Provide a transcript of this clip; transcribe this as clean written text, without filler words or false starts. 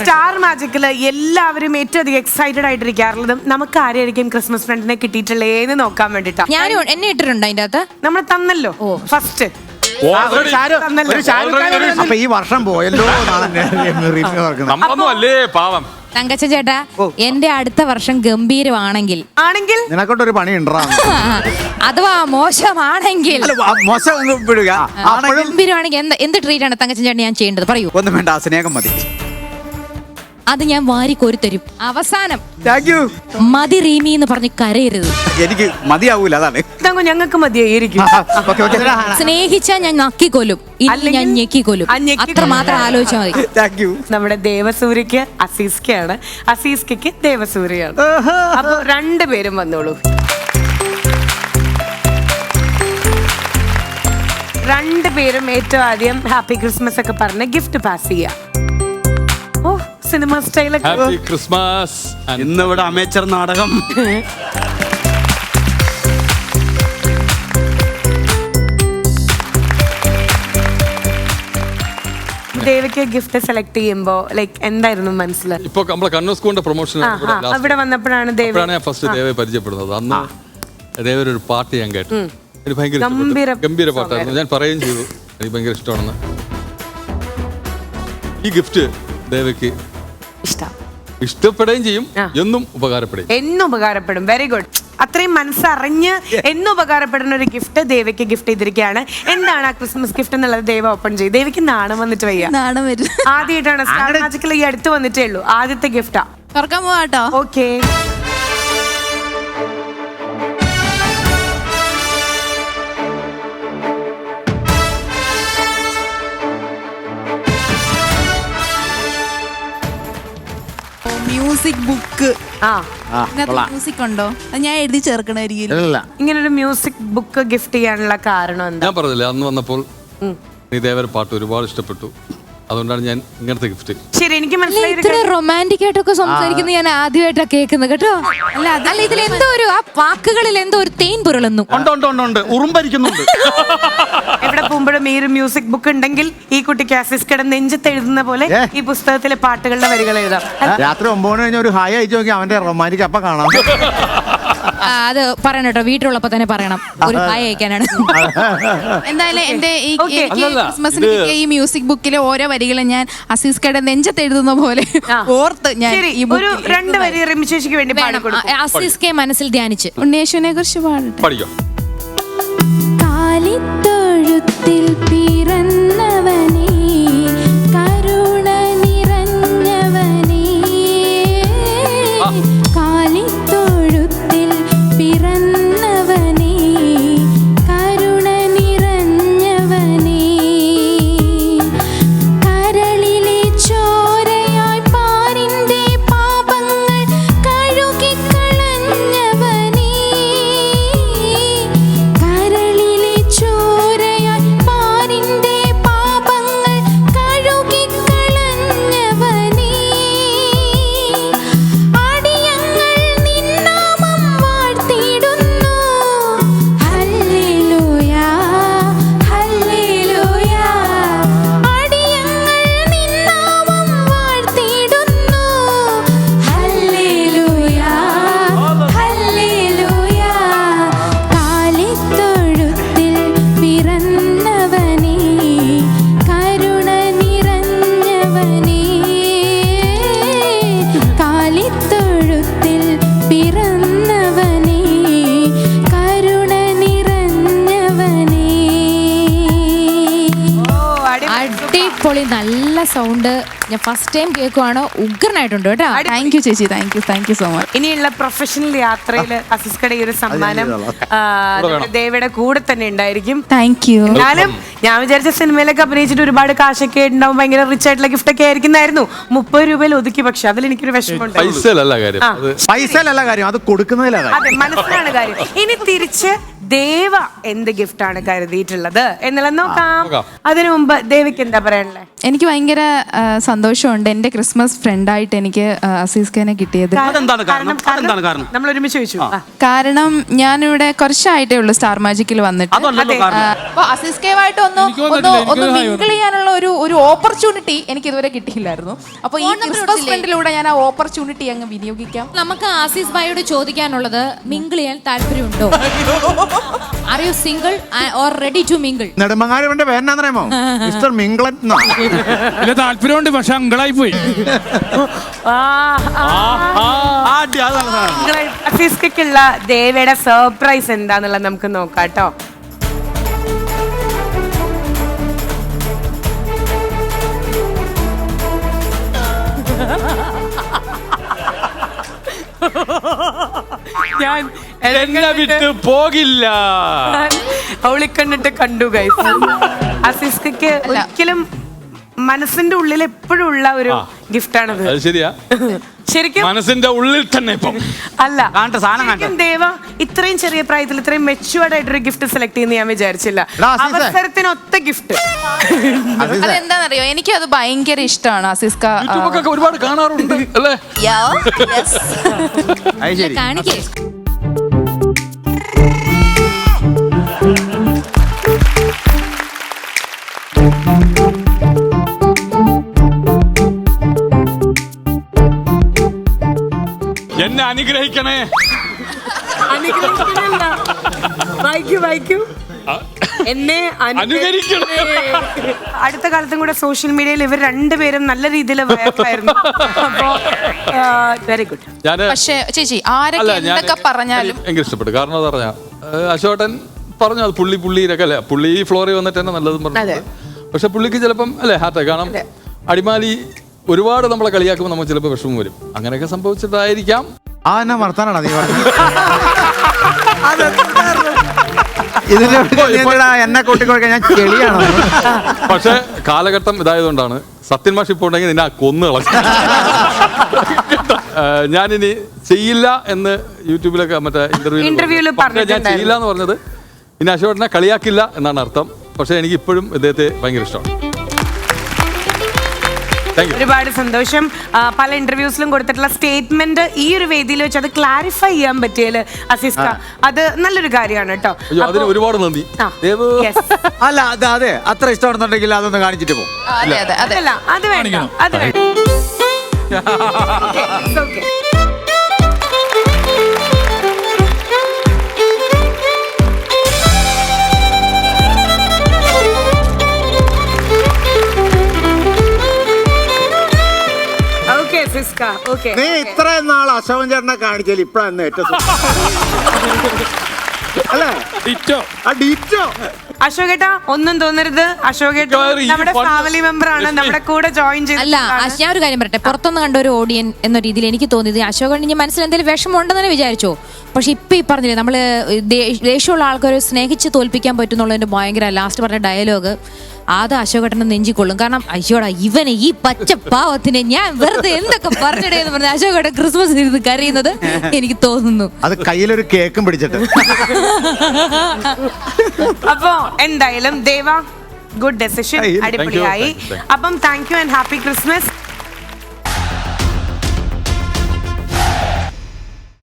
Star മാജിക്കില് എല്ലാവരും ഏറ്റവും അധികം എക്സൈറ്റഡ് ആയിട്ടിരിക്കാറുള്ളതും നമുക്ക് ആരെയായിരിക്കും ക്രിസ്മസ് ഫ്രണ്ടിനെ കിട്ടിയിട്ടുള്ളേന്ന് നോക്കാൻ വേണ്ടിട്ടാ. ഞാനും എന്നെ ഇട്ടിട്ടുണ്ട് അതിന്റെ അകത്ത്. നമ്മൾ തന്നല്ലോ ഫസ്റ്റ്. അപ്പൊ ഈ വർഷം പോയല്ലോ നമ്മളൊന്നുമല്ലേ പാവം. തങ്കച്ച ചേട്ടാ, എന്റെ അടുത്ത വർഷം ഗംഭീരമാണെങ്കിൽ നിനക്കൊണ്ടൊരു പണി ഉണ്ടാ, അഥവാ മോശമാണെങ്കിൽ ഗംഭീരമാണെങ്കിൽ എന്ത് ട്രീറ്റ് ആണ് തങ്കച്ചൻ ചേട്ടൻ ഞാൻ ചെയ്യേണ്ടത് പറയൂ. ഒന്നും വേണ്ട, സ്നേഹം മതി. അത് ഞാൻ വാരി കോരിത്തരും. അവസാനം മതി റീമി എന്ന് പറഞ്ഞ് കരയരുത്. എനിക്ക് മതിയാവൂല, അതാണ്. ഞങ്ങൾക്ക് മതിയായിരിക്കും. സ്നേഹിച്ചാ ഞാൻ നക്കിക്കൊല്ലും, ഇല്ല ഞാൻ ഞെക്കിക്കൊല്ലും. അത്ര മാത്രം ആലോചിച്ചാൽ മതി. നമ്മുടെ ദേവസൂര്യക്ക് അസീസ്കയാണ്, അസീസ്കയ്ക്ക് ദേവസൂര്യയാണ്. അപ്പൊ രണ്ടുപേരും വന്നോളൂ. രണ്ടുപേരും ഏറ്റവും ആദ്യം ഹാപ്പി ക്രിസ്മസ് ഒക്കെ പറഞ്ഞ് ഗിഫ്റ്റ് പാസ് ചെയ്യാം. ഓ, സിനിമ സ്റ്റൈലൊക്കെ. Happy Christmas. ഇന്നിവിടെ അമേച്ചർ നാടകം. ദേവയ്ക്ക് ഗിഫ്റ്റ് സെലക്ട് ചെയ്യുമ്പോ ലൈക്ക് എന്തായിരുന്നു മനസ്സിലായി? ഇപ്പൊ നമ്മളെ കണ്ണൂർ സ്കൂളിന്റെ പ്രൊമോഷൻ അവിടെ വന്നപ്പോഴാണ് ഞാൻ ഫസ്റ്റ് ദേവയെ പരിചയപ്പെടുന്നത്. അന്ന് ദേവരൊരു പാട്ട് ഞാൻ കേട്ടു. എനിക്ക് ഭയങ്കര ഗംഭീര പാട്ടായിരുന്നു. ഞാൻ പറയുകയും ചെയ്തു എനിക്ക് ഭയങ്കര ഇഷ്ടമാണെന്ന്. ഈ ഗിഫ്റ്റ് ദേവയ്ക്ക് ഇഷ്ടപ്പെടുകയും ചെയ്യും, എന്നും ഉപകാരപ്പെടും. Very good. അത്രയും മനസ്സറിഞ്ഞ് എന്നും ഉപകാരപ്പെടുന്ന ഒരു ഗിഫ്റ്റ് ദേവയ്ക്ക് ഗിഫ്റ്റ് ചെയ്തിരിക്കുകയാണ്. എന്താണ് ആ ക്രിസ്മസ് ഗിഫ്റ്റ് എന്നുള്ളത് ദേവ ഓപ്പൺ ചെയ്യും. ദേവയ്ക്ക് നാണം വന്നിട്ട് വയ്യ. ആദ്യമായിട്ടാണ് സ്റ്റാർ മാജിക്കിൽ ഈ അടുത്ത് വന്നിട്ടേ ഉള്ളൂ. ആദ്യത്തെ ഗിഫ്റ്റാ. തുറക്കാൻ പോവാട്ടോ. ഓക്കെ. Music book. മ്യൂസിക് ഉണ്ടോ? ഞാൻ എഴുതി ചേർക്കണമായിരിക്കും. ഇങ്ങനൊരു മ്യൂസിക് ബുക്ക് ഗിഫ്റ്റ് ചെയ്യാനുള്ള കാരണം എന്താ? ഞാൻ പറഞ്ഞില്ലേ, അന്ന് വന്നപ്പോൾ നീ ദേവരുടെ പാട്ട് ഒരുപാട് ഇഷ്ടപ്പെട്ടു. അതുകൊണ്ടാണ് ഞാൻ ഇങ്ങനത്തെ ഗിഫ്റ്റ്. ശരി, എനിക്ക് മനസ്സിലായി. ഇത്ര റൊമാൻറ്റിക് ആയിട്ടൊക്കെ സംസാരിക്കുന്നത് ഞാൻ ആദ്യമായിട്ടാണ് കേൾക്കുന്നത് കേട്ടോ. അല്ല ഇതിൽ എന്തോ ഒരു ആ വാക്കുകളിൽ എന്തോ ഒരു തേൻ പുരളുന്നു. ഉറുമ്പരിക്കുന്നുണ്ട്. എവിടെ പോകുമ്പോഴും ഈ ഒരു മ്യൂസിക് ബുക്ക് ഉണ്ടെങ്കിൽ ഈ കുട്ടിക്ക് അസിസ്കയുടെ നെഞ്ചത്ത് എഴുതുന്ന പോലെ ഈ പുസ്തകത്തിലെ പാട്ടുകളുടെ വരികൾ എഴുതാം. രാത്രി 9 കഴിഞ്ഞ ഒരു ഹായ് അയച്ചു നോക്കി അവന്റെ റൊമാൻറ്റിക് അപ്പൊ കാണാം. അത് പറയണം കേട്ടോ, വീട്ടിലുള്ളപ്പോ തന്നെ പറയണം. ഒരു ഹായ് അയക്കാനാണ്. എന്തായാലും എന്റെ ഈ ക്രിസ്മസിന് കിട്ടിയ ഈ മ്യൂസിക് ബുക്കിലെ ഓരോ വരികളും ഞാൻ അസീസ്കയുടെ നെഞ്ചത്ത് എഴുതുന്ന പോലെ ഓർത്ത് ഞാൻ ഒരു 2 വരി റിമിശേഷിക്ക് വേണ്ടി പാടിക്കൊടുക്കും. അസീസ്കയെ മനസ്സിൽ ധ്യാനിച്ച് ഉണ്ണേശുവിനെ കുറിച്ച് പഠിക്കാം. കാലിത്തൊഴുത്തിൽ പിറന്നവനേ, കരുണ നിറഞ്ഞവനേ, കാലിത്തൊഴുത്തിൽ പിറന്നവനേ, കരുണ നിറഞ്ഞവനേ, കരളിലെ ചോരയായി പാരിന്റെ പാപങ്ങൾ കഴുകിക്കളഞ്ഞവനേ, കരളിലെ ചോരയായി പാരിന്റെ പാപങ്ങൾ കഴുകിക്കളഞ്ഞവനേ, അടിയങ്ങൾ നിന്നാമം വാഴ്ത്തിടുന്നു. ഹല്ലേലൂയ, ഹല്ലേലൂയ, അടിയങ്ങൾ നിന്നാമം വാഴ്ത്തിടുന്നു. ഹല്ലേലൂയ, ഹല്ലേലൂയ, കാലിത്തൊഴുത്തിൽ പിറന്നവനേ, കരുണ നിറഞ്ഞവനേ, കാലിത്തൊഴുത്തിൽ പിറന്നവനേ, കരുണ നിറഞ്ഞവനേ. അടിപൊളി, നല്ല സൗണ്ട്. ഞാൻ ഫസ്റ്റ് ടൈം കേൾക്കുവാണ്. ഉഗ്രനായിട്ടുണ്ട് കേട്ടോ. താങ്ക് യു ചേച്ചി, താങ്ക് യു സോ മച്ച്. ഇനിയുള്ള പ്രൊഫഷണൽ യാത്രയിൽ അസിസ്കയുടെ ഈ ഒരു സമ്മാനം ദേവയുടെ കൂടെ തന്നെ ഉണ്ടായിരിക്കും. Thank you. എന്നാലും ഞാൻ വിചാരിച്ച സിനിമയിലൊക്കെ അഭിനയിച്ചിട്ട് ഒരുപാട് കാശൊക്കെ ഉണ്ടാവും, ഭയങ്കര റിച്ച് ആയിട്ടുള്ള ഗിഫ്റ്റ് ഒക്കെ ആയിരിക്കുന്നായിരുന്നു. 30 രൂപയിൽ ഒതുക്കി. പക്ഷെ അതിൽ എനിക്കൊരു വിഷമമുണ്ട്. പൈസയിലല്ല കാര്യം, അത് കൊടുക്കുന്നതിലാണ്. അതെ, മനസ്സിലാണ് കാര്യം. ഇനി തിരിച്ച് ദേവ എന്ത് ഗിഫ്റ്റാണ് കരുതിയിട്ടുള്ളത് എന്നുള്ളത് നോക്കാം. നോക്കാം. അതിനു മുമ്പ് ദേവിക്ക് എന്താ പറയാനുള്ളത്? എനിക്ക് ഭയങ്കര സന്തോഷമുണ്ട് എൻ്റെ ക്രിസ്മസ് ഫ്രണ്ടായിട്ട് എനിക്ക് അസീസ് ഖാനെ കിട്ടിയത്. നമ്മൾ ഒരുമിച്ച് ചോദിച്ചു. കാരണം ഞാനിവിടെ കുറച്ചായിട്ടേ ഉള്ളൂ സ്റ്റാർ മാജിക്കിൽ വന്നിട്ട്. അപ്പൊ അസീസ് ഖാനുമായിട്ട് ഒന്ന് മിങ്കിൾ ചെയ്യാനുള്ള ഒരു ഓപ്പർച്യൂണിറ്റി എനിക്ക് ഇതുവരെ കിട്ടിയില്ലായിരുന്നു. അപ്പൊ ഈ ക്രിസ്മസ് ഫ്രണ്ടിലൂടെ ഞാൻ ആ ഓപ്പർച്യൂണിറ്റി അങ്ങ് വിനിയോഗിക്കാം. നമുക്ക് ആസീസ് ഭായിയോട് ചോദിക്കാനുള്ളത്, മിങ്കിൾ ചെയ്യാൻ താല്പര്യമുണ്ടോ? Are you single or ready to mingle? നെടുമങ്ങാടിന്റെ പേരെന്നാന്നറിയാമോ? മിസ്റ്റർ മിംഗ്ലൻ. താല്പര്യമുണ്ട്, പക്ഷെ അങ്കളായി പോയി. അസീസ്ക്കുള്ള ദേവയുടെ സർപ്രൈസ് എന്താന്നുള്ളത് നമുക്ക് നോക്കാട്ടോ. ഞാൻ എന്നെ വിട്ട് പോകില്ല. അവളിക്കണ്ടിട്ട് കണ്ടു ഗൈസ്. അസീസ്ക്ക് ഒരിക്കലും മനസ്സിന്റെ ഉള്ളിൽ എപ്പോഴും ഉള്ള ഒരു ഗിഫ്റ്റാണത്. അത് ശരിയാ, ശരിക്കും മനസ്സിന്റെ ഉള്ളിൽ തന്നെ ഇപ്പം അല്ല. ശരിക്കും ദേവ ഇത്രയും ചെറിയ പ്രായത്തിൽ ഇത്രയും മെച്യൂർഡ് ആയിട്ടൊരു ഗിഫ്റ്റ് സെലക്ട് ചെയ്യുന്ന ഞാൻ വിചാരിച്ചില്ല. അവസരത്തിനൊത്ത ഗിഫ്റ്റ്. അതെന്താണെന്നറിയോ, എനിക്കത് ഭയങ്കര ഇഷ്ടമാണ്. അസീസ് ഖാൻ യൂട്യൂബൊക്കെ ഒരുപാട് കാണാറുണ്ട് അല്ലേ? കാണിക്കേ. എന്നെ അനുഗ്രഹിക്കണേ. വായിക്കൂ. എന്നെ അനുകരിക്കണേ. അടുത്ത കാലത്തും കൂടെ സോഷ്യൽ മീഡിയയിൽ ഇവർ രണ്ടുപേരും നല്ല രീതിയിൽ വയറായിരുന്നു. അപ്പോ വെരി ഗുഡ്. പക്ഷേ ചേച്ചി ആരൊക്കെ എന്തൊക്കെ പറഞ്ഞാലും എനിക്ക് ഇഷ്ടപ്പെട്ടു. കാരണം എന്താ പറഞ്ഞാ, അശോകൻ പറഞ്ഞു അത് പുള്ളിയിലൊക്കെ അല്ലേ, പുള്ളി ഈ ഫ്ലോറിൽ വന്നിട്ട് തന്നെ നല്ലതും പറഞ്ഞു. പക്ഷെ പുള്ളിക്ക് ചിലപ്പം അല്ലേ ഹാർട്ട്, കാരണം അടിമാലി ഒരുപാട് നമ്മളെ കളിയാക്കുമ്പോൾ നമുക്ക് ചിലപ്പോൾ വിഷമം വരും. അങ്ങനെയൊക്കെ സംഭവിച്ചിട്ടായിരിക്കാം. ആ എന്നാ വർത്താനാണ് നീ ഇതിന്റെ എന്നെ കൂട്ടിക്കൊടുക്കാൻ ഞാൻ ചെളിയാണോ? പക്ഷെ കാലഘട്ടം ഇതായതുകൊണ്ടാണ്. സത്യൻ മാഷ് ഇപ്പോൾ ഉണ്ടെങ്കിൽ നിന്നെ കൊന്നു കളഞ്ഞു. ഞാനിനി ചെയ്യില്ല എന്ന് യൂട്യൂബിലൊക്കെ മറ്റേ ഇന്റർവ്യൂവിൽ ഞാൻ ചെയ്യില്ല എന്ന് പറഞ്ഞത് ഇനി അശോകനെ കളിയാക്കില്ല എന്നാണ് അർത്ഥം. പക്ഷെ എനിക്ക് ഇപ്പോഴും ഇദ്ദേഹത്തെ ഭയങ്കര ഇഷ്ടമാണ്. ഒരുപാട് സന്തോഷം. പല ഇന്റർവ്യൂസിലും കൊടുത്തിട്ടുള്ള സ്റ്റേറ്റ്മെന്റ് ഈ ഒരു വേദിയിൽ വെച്ച് അത് ക്ലാരിഫൈ ചെയ്യാൻ പറ്റിയാല് അസീസ് ഖാൻ അത് നല്ലൊരു കാര്യമാണ് കേട്ടോ. അതിന് ഒരുപാട് നന്ദി. അല്ല അതെ, അത്ര ഇഷ്ടമാണെന്നുണ്ടെങ്കിൽ അതൊന്ന് കാണിച്ചിട്ട് പോകും. അതല്ല, അത് വേണ്ട, അത് വേണ്ട. നീ ഇത്രയും നാൾ അശോകൻ ചേട്ടനെ കാണിച്ചാൽ ഇപ്പഴാണ് ഏറ്റവും അല്ലേ? അശോകേട്ടാ ഒന്നും തോന്നരുത്. അശോകേട്ട നമ്മുടെ ഫാമിലി മെമ്പർ ആണ്, നമ്മുടെ കൂടെ ജോയിൻ ചെയ്ത്. അല്ല, ഞാൻ ഒരു കാര്യം പറയട്ടെ. പുറത്തുനിന്ന് കണ്ട ഒരു ഓഡിയൻ എന്ന രീതിയിൽ എനിക്ക് തോന്നിയത് അശോകൻ ഇനി മനസ്സിൽ എന്തെങ്കിലും വിഷമം ഉണ്ടെന്ന് തന്നെ വിചാരിച്ചോ. പക്ഷെ ഇപ്പൊ ഈ പറഞ്ഞില്ലേ, നമ്മള് ദേഷ്യമുള്ള ആൾക്കാരെ സ്നേഹിച്ച് തോൽപ്പിക്കാൻ പറ്റുന്നുള്ളതിന്റെ ഭയങ്കര ലാസ്റ്റ് പറഞ്ഞ ഡയലോഗ്, അത് അശോകേട്ടനെ നെഞ്ചിക്കൊള്ളും. കാരണം അയ്യോടാ, ഇവനെ ഈ പച്ച പാവത്തിനെ ഞാൻ വെറുതെ എന്തൊക്കെ പറഞ്ഞിടേന്ന് പറഞ്ഞ അശോകേട്ടൻ ക്രിസ്മസ് ഇരുന്ന് കരയുന്നത് എനിക്ക് തോന്നുന്നു. അത് കയ്യിലൊരു കേക്കും പിടിച്ചിട്ട്. അപ്പോ എന്തായാലും ദേവ ഗുഡ് ഡെസിഷൻ, അടിപൊളിയായി. അപ്പം thank you and happy Christmas.